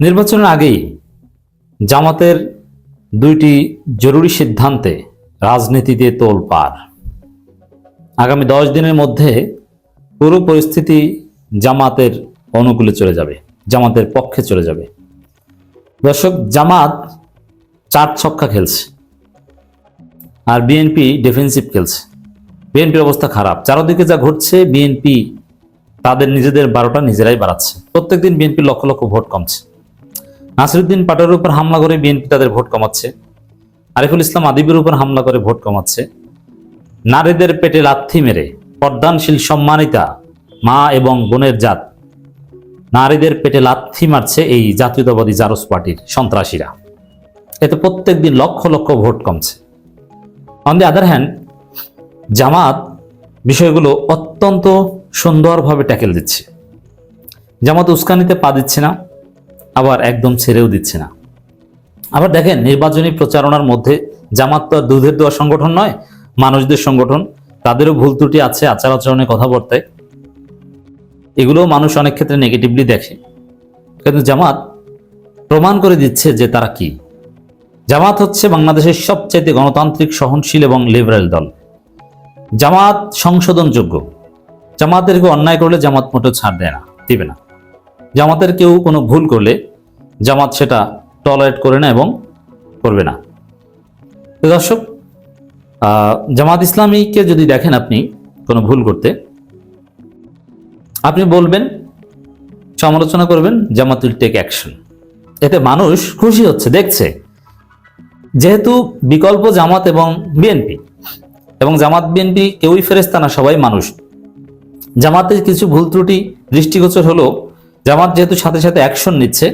নির্বাচনের আগেই জামাতের দুইটি জরুরি সিদ্ধান্তে রাজনীতিতে তোলপাড়। আগামী 10 দিনের মধ্যে পুরো পরিস্থিতি জামাতের অনুকূলে চলে যাবে, জামাতের পক্ষে চলে যাবে। দর্শক, জামাত 4 ছক্কা খেলছে আর বিএনপি ডিফেন্সিভ খেলছে। বিএনপির অবস্থা খারাপ, চারদিকে যা ঘটছে বিএনপি তাদের নিজেদের 12টা নিজেরাই বাড়াচ্ছে। প্রত্যেকদিন বিএনপির লক্ষ লক্ষ ভোট কমছে। নাসিরউদ্দিন পাটোয়ারির উপর হামলা করে বিএনপি তাদের ভোট কমাচ্ছে, আরিফুল ইসলাম আদিবের উপর হামলা করে ভোট কমাচ্ছে, নারীদের পেটে লাথি মেরে পর্দানশীল সম্মানিতা মা এবং বোনের জাত নারীদের পেটে লাথি মারছে এই জাতীয়তাবাদী জারস পার্টির সন্ত্রাসীরা। এতে প্রত্যেকদিন লক্ষ লক্ষ ভোট কমছে। অন দি আদার হ্যান্ড, জামাত বিষয়গুলো অত্যন্ত সুন্দরভাবে ট্যাকেল দিচ্ছে। জামাত উস্কানিতে পা দিচ্ছে না, আবার একদম ছেড়েও দিচ্ছে না। আবার দেখেন, নির্বাচনী প্রচারণার মধ্যে জামাত তো আর দুধের দেওয়া সংগঠন নয়, মানুষদের সংগঠন। তাদেরও ভুল ত্রুটি আছে, আচার আচরণে, কথাবার্তায়। এগুলো মানুষ অনেক ক্ষেত্রে নেগেটিভলি দেখে, কিন্তু জামাত প্রমাণ করে দিচ্ছে যে তারা কি। জামাত হচ্ছে বাংলাদেশের সবচাইতে গণতান্ত্রিক, সহনশীল এবং লিবারেল দল। জামাত সংশোধনযোগ্য। জামাতের কেউ অন্যায় করলে জামাত মোটেও ছাড় দেয় না, দিবে না। জামাতের কেউ কোনো ভুল করলে জামাত সেটা টলারেট করে না এবং করবে না। তো দর্শক, জামাত ইসলামীকে যদি দেখেন আপনি কোনো ভুল করতে, আপনি বলবেন, সমালোচনা করবেন, জামাত উইল টেক অ্যাকশন। এতে মানুষ খুশি হচ্ছে, দেখছে। যেহেতু বিকল্প জামাত এবং বিএনপি, এবং জামাত বিএনপি কেউই ফেরেশতা না, সবাই মানুষ। জামাতের কিছু ভুল ত্রুটি দৃষ্টিগোচর হলো, জামাত যেহেতু সাথে সাথে অ্যাকশন নিচ্ছে,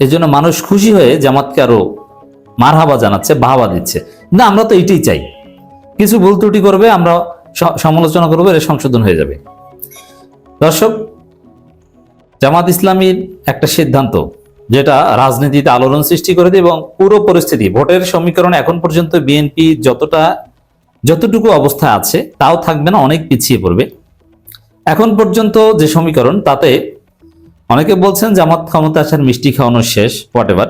এই জন্য মানুষ খুশি হয়ে জামাতকে আরো মারহাবা জানাচ্ছে, বাহাবা দিচ্ছে। না, আমরা তো এটাই চাই। কিছু ভুল ত্রুটি করবে, আমরা সমালোচনা করবো, এর সংশোধন হয়ে যাবে। দর্শক, জামাত ইসলামীর একটা সিদ্ধান্ত যেটা রাজনীতিতে আলোড়ন সৃষ্টি করে দেয় এবং পুরো পরিস্থিতি, ভোটের সমীকরণ এখন পর্যন্ত বিএনপি যতটুকু অবস্থায় আছে তাও থাকবে না, অনেক পিছিয়ে পড়বে। এখন পর্যন্ত যে সমীকরণ, তাতে অনেকে বলছেন জামাত ক্ষমতা আসার মিষ্টি খাওয়ানো শেষ, হোয়াটএভার।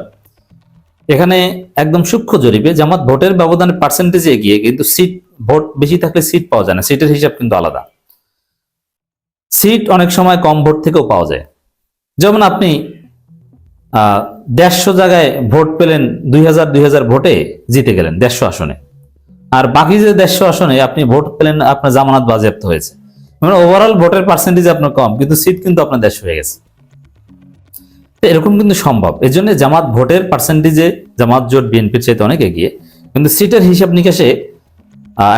এখানে একদম সূক্ষ্ম জরিপে জামাত ভোটের ব্যবধানে পার্সেন্টেজে এগিয়ে, কিন্তু সিট, ভোট বেশি থাকলে সিট পাওয়া যায় না, সিটের হিসাব কিন্তু আলাদা। সিট অনেক সময় কম ভোট থেকেও পাওয়া যায়। যেমন আপনি 150 জায়গায় ভোট পেলেন, 2000 ভোটে জিতে গেলেন 150 আসনে, আর বাকি যে 150 আসনে আপনি ভোট পেলেন, আপনার জামানত বাজেয়াপ্ত হয়েছে। মানে ওভারঅল ভোটের পার্সেন্টেজ আপনার কম, কিন্তু সিট কিন্তু আপনার 150 হয়ে গেছে। এরকম কিন্তু সম্ভব। এই জন্য জামাত ভোটের পার্সেন্টেজে জামাত জোট বিএনপির চাইতে অনেক এগিয়ে, কিন্তু সিটের হিসাব নিকাশে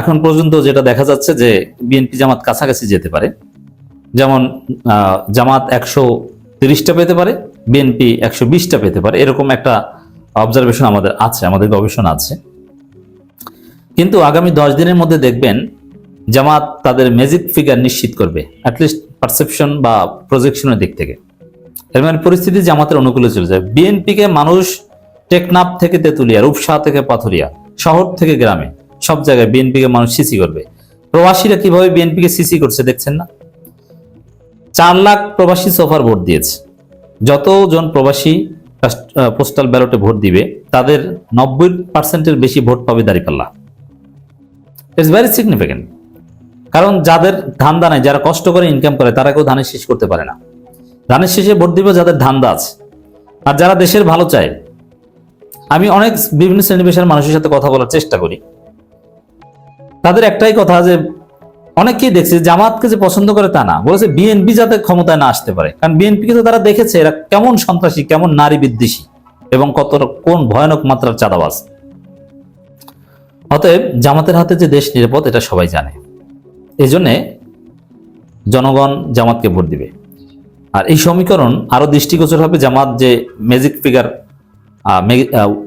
এখন পর্যন্ত যেটা দেখা যাচ্ছে যে বিএনপি জামাত কাছাকাছি যেতে পারে। যেমন জামাত 130টা পেতে পারে, বিএনপি 120টা পেতে পারে, এরকম একটা অবজারভেশন আমাদের আছে, আমাদের গবেষণা আছে। কিন্তু আগামী 10 দিনের মধ্যে দেখবেন জামাত তাদের ম্যাজিক ফিগার নিশ্চিত করবে, অ্যাটলিস্ট পারসেপশন বা প্রজেকশনের দিক থেকে। এর মানে পরিস্থিতি জামাতের অনুকূলে চলে যায়। বিএনপিকে মানুষ টেকনাফ থেকে তেতুলিয়া, রূপসা থেকে পাথুরিয়া, শহর থেকে গ্রামে, সব জায়গায় বিএনপিকে মানুষ সিসি করবে। প্রবাসীরা কিভাবে বিএনপিকে সিসি করছে দেখছেন না? 4 লাখ প্রবাসী সোফার ভোট দিয়েছে। যতজন প্রবাসী পোস্টাল ব্যালটে ভোট দিবে, তাদের 90% বেশি ভোট পাবে দাঁড়িপাল্লা। It's very significant. কারণ যাদের ধান্দা নাই, যারা কষ্ট করে ইনকাম করে, তারা কেউ ধানের শেষ করতে পারে না। ধানের শেষে ভোট দিবে যাদের ধান্দা আছে আর যারা দেশের ভালো চায়। আমি অনেক বিভিন্ন শ্রেণী পেশার মানুষের সাথে কথা বলার চেষ্টা করি, তাদের একটাই কথা, যে অনেকেই দেখছে জামাতকে যে পছন্দ করে তা না, বলেছে বিএনপি যাতে ক্ষমতায় না আসতে পারে। কারণ বিএনপিকে তো তারা দেখেছে এরা কেমন সন্ত্রাসী, কেমন নারী বিদ্বেষী এবং কোন ভয়ানক মাত্রার চাঁদাবাজ। অতএব জামাতের হাতে যে দেশ নিরাপদ, এটা সবাই জানে। এই জন্যে জনগণ জামাতকে ভোট দিবে। আর এই সমীকরণ আরো দৃষ্টিগোচর হবে, জামাত যে ম্যাজিক ফিগার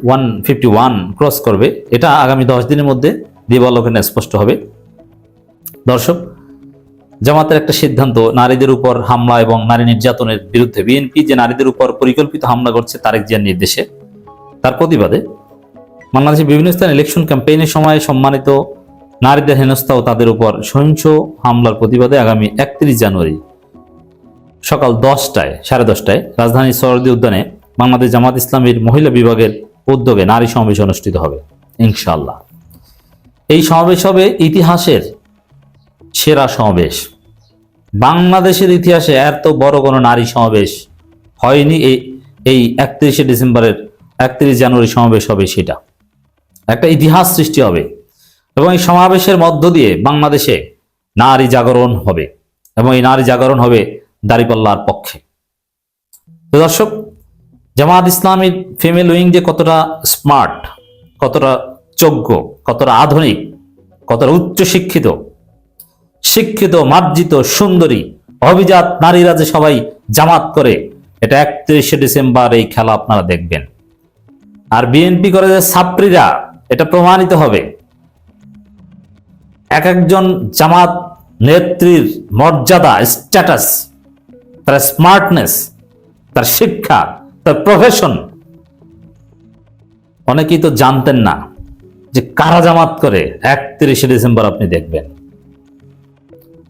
151 ক্রস করবে, এটা আগামী 10 দিনের মধ্যে দিবালোচনে স্পষ্ট হবে। দর্শক, জামাতের একটা সিদ্ধান্ত, নারীদের উপর হামলা এবং নারী নির্যাতনের বিরুদ্ধে, বিএনপি যে নারীদের উপর পরিকল্পিত হামলা করছে তারেক জিয়ার নির্দেশে, তার প্রতিবাদে বাংলাদেশের বিভিন্ন স্থানে ইলেকশন ক্যাম্পেইনের সময় সম্মানিত নারীদের হেনস্থা ও তাদের উপর সহিংস হামলার প্রতিবাদে আগামী 31 জানুয়ারি সকাল 10টায় 10:30টায় রাজধানীর সরদি উদ্যানে বাংলাদেশ জামাত ইসলামীর মহিলা বিভাগের উদ্যোগে নারী সমাবেশ অনুষ্ঠিত হবে ইনশাআল্লাহ। এই সমাবেশ হবে ইতিহাসের সেরা সমাবেশ। বাংলাদেশের ইতিহাসে এত বড় কোনো নারী সমাবেশ হয়নি। এই 31 জানুয়ারি সমাবেশ হবে, সেটা একটা ইতিহাস সৃষ্টি হবে এবং এই সমাবেশের মধ্য দিয়ে বাংলাদেশে নারী জাগরণ হবে এবং এই নারী জাগরণ হবে দাঁড়িপাল্লার পক্ষে। তো দর্শক, জামাত ইসলামীর ফিমেল উইং যে কতটা স্মার্ট, কতটা যোগ্য, কতটা আধুনিক, কতটা উচ্চ শিক্ষিত, মার্জিত, সুন্দরী, অভিজাত নারীরা যে সবাই জামাত করে, এটা 31 ডিসেম্বর এই খেলা আপনারা দেখবেন। আর বিএনপি করে যে ছাত্রীরা, এটা প্রমাণিত হবে। এক একজন জামাত নেত্রীর মর্যাদা, স্ট্যাটাস, তার স্মার্টনেস, তার শিক্ষা, তার প্রফেশন, অনেকেই তো জানতেন না যে কারা জামাত করে। 31 ডিসেম্বর আপনি দেখবেন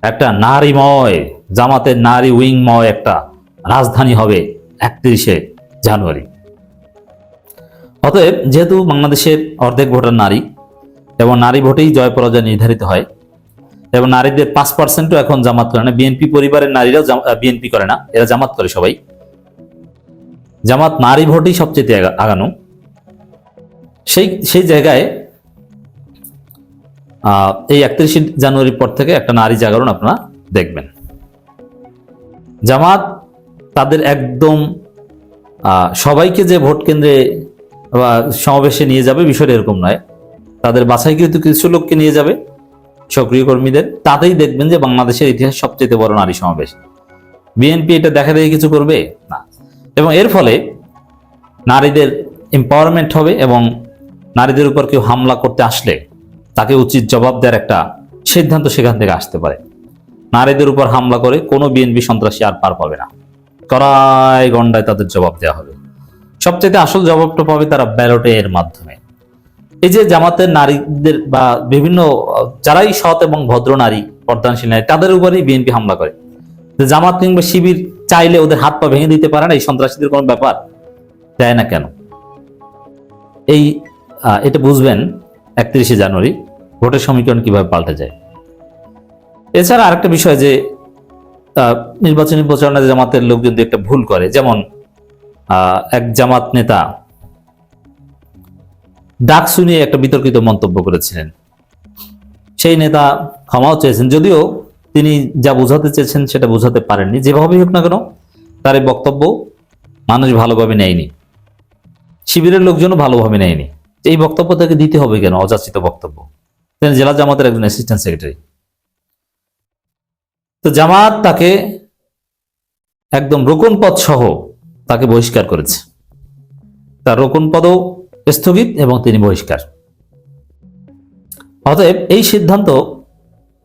একটা নারীময়, জামাতের নারী উইংময় একটা রাজধানী হবে 31 জানুয়ারি। অতএব যেহেতু বাংলাদেশের অর্ধেক ভোটার নারী এবং নারী ভোটেই জয় পরাজয় নির্ধারিত হয় এবং নারীদের 5%ও এখন জামাত করে না, বিএনপি পরিবারের নারীরাও বিএনপি করে না, এরা জামাত করে সবাই। জামাত নারী ভোটেই সবচেয়ে আগানো। সেই জায়গায় এই 31 জানুয়ারির পর থেকে একটা নারী জাগরণ আপনারা দেখবেন। জামাত তাদের একদম সবাইকে যে ভোট কেন্দ্রে বা সমাবেশে নিয়ে যাবে বিষয়টা এরকম নয়, তাদের বাছাইকৃত কিছু লোককে নিয়ে যাবে, সক্রিয় কর্মীদের। তাতেই দেখবেন যে বাংলাদেশের ইতিহাস সবচেয়ে বড় নারী সমাবেশ। বিএনপি এটা দেখা দেখে কিছু করবে না, এবং এর ফলে নারীদের এম্পাওয়ারমেন্ট হবে এবং নারীদের উপর কেউ হামলা করতে আসলে তাকে উচিত জবাব দেওয়ার একটা সিদ্ধান্ত সেখান থেকে আসতে পারে। নারীদের উপর হামলা করে কোনো বিএনপি সন্ত্রাসী আর পার পাবে না, কড়াই গন্ডায় তাদের জবাব দেওয়া হবে। সবচেয়ে আসল জবাবটা পাবে তারা ব্যালটের মাধ্যমে। এই যে জামাতের নারীদের বা বিভিন্ন যারাই সৎ এবং ভদ্র নারী, পর্দানশীল নারী, তাদের উপরেই বিএনপি হামলা করে। জামাত কিংবা শিবির চাইলে ওদের হাত পা ভেঙে দিতে পারে না, এই সন্ত্রাসীদের কোনো ব্যাপার দেয় না কেন? এটা বুঝবেন 31 জানুয়ারি ভোটের সমীকরণ কিভাবে পাল্টে যায়। এছাড়া আরেকটা বিষয় যে নির্বাচনী প্রচারণায় জামাতের লোক যদি একটা ভুল করে, যেমন এক জামাত নেতা ডাক শুনিয়ে একটা বিতর্কিত মন্তব্য করেছিলেন। সেই নেতা ক্ষমাও চেয়েছেন, যদিও তিনি যা বোঝাতে চেয়েছেন সেটা বোঝাতে পারেননি। যেভাবেই হোক না কেন তার এই বক্তব্য মানুষ ভালোভাবে নেয়নি, শিবিরের লোকজনও ভালোভাবে নেয়নি। এই বক্তব্য তাকে দিতে হবে কেন? অযাচিত বক্তব্য। তিনি জেলা জামাতের একজন অ্যাসিস্ট্যান্ট সেক্রেটারি। তো জামাত তাকে একদম রোকন পদ সহ তাকে বহিষ্কার করেছে। তার রোকন পদও স্থগিত এবং তিনি বহিষ্কার। অতএব এই সিদ্ধান্ত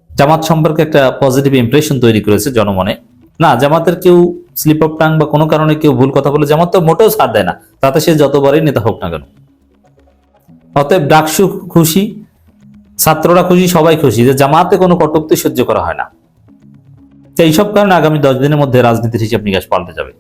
জামাত সম্পর্কে একটা পজিটিভ ইমপ্রেশন তৈরি করেছে জনমনে। না, জামাতের কেউ স্লিপ অফ টাং বা কোনো কারণে কেউ ভুল কথা বলে জামাত তো মোটেও ছাড় দেয় না, তাতে সে যতবারই নেতা হোক না কেন। অতএব ডাকসু খুশি, ছাত্ররা খুশি, সবাই খুশি যে জামাতে কোনো কটূক্তি সহ্য করা হয় না। তো এইসব কারণে আগামী 10 দিনের মধ্যে রাজনীতির হিসাব নিকাশ পাল্টে যাবে।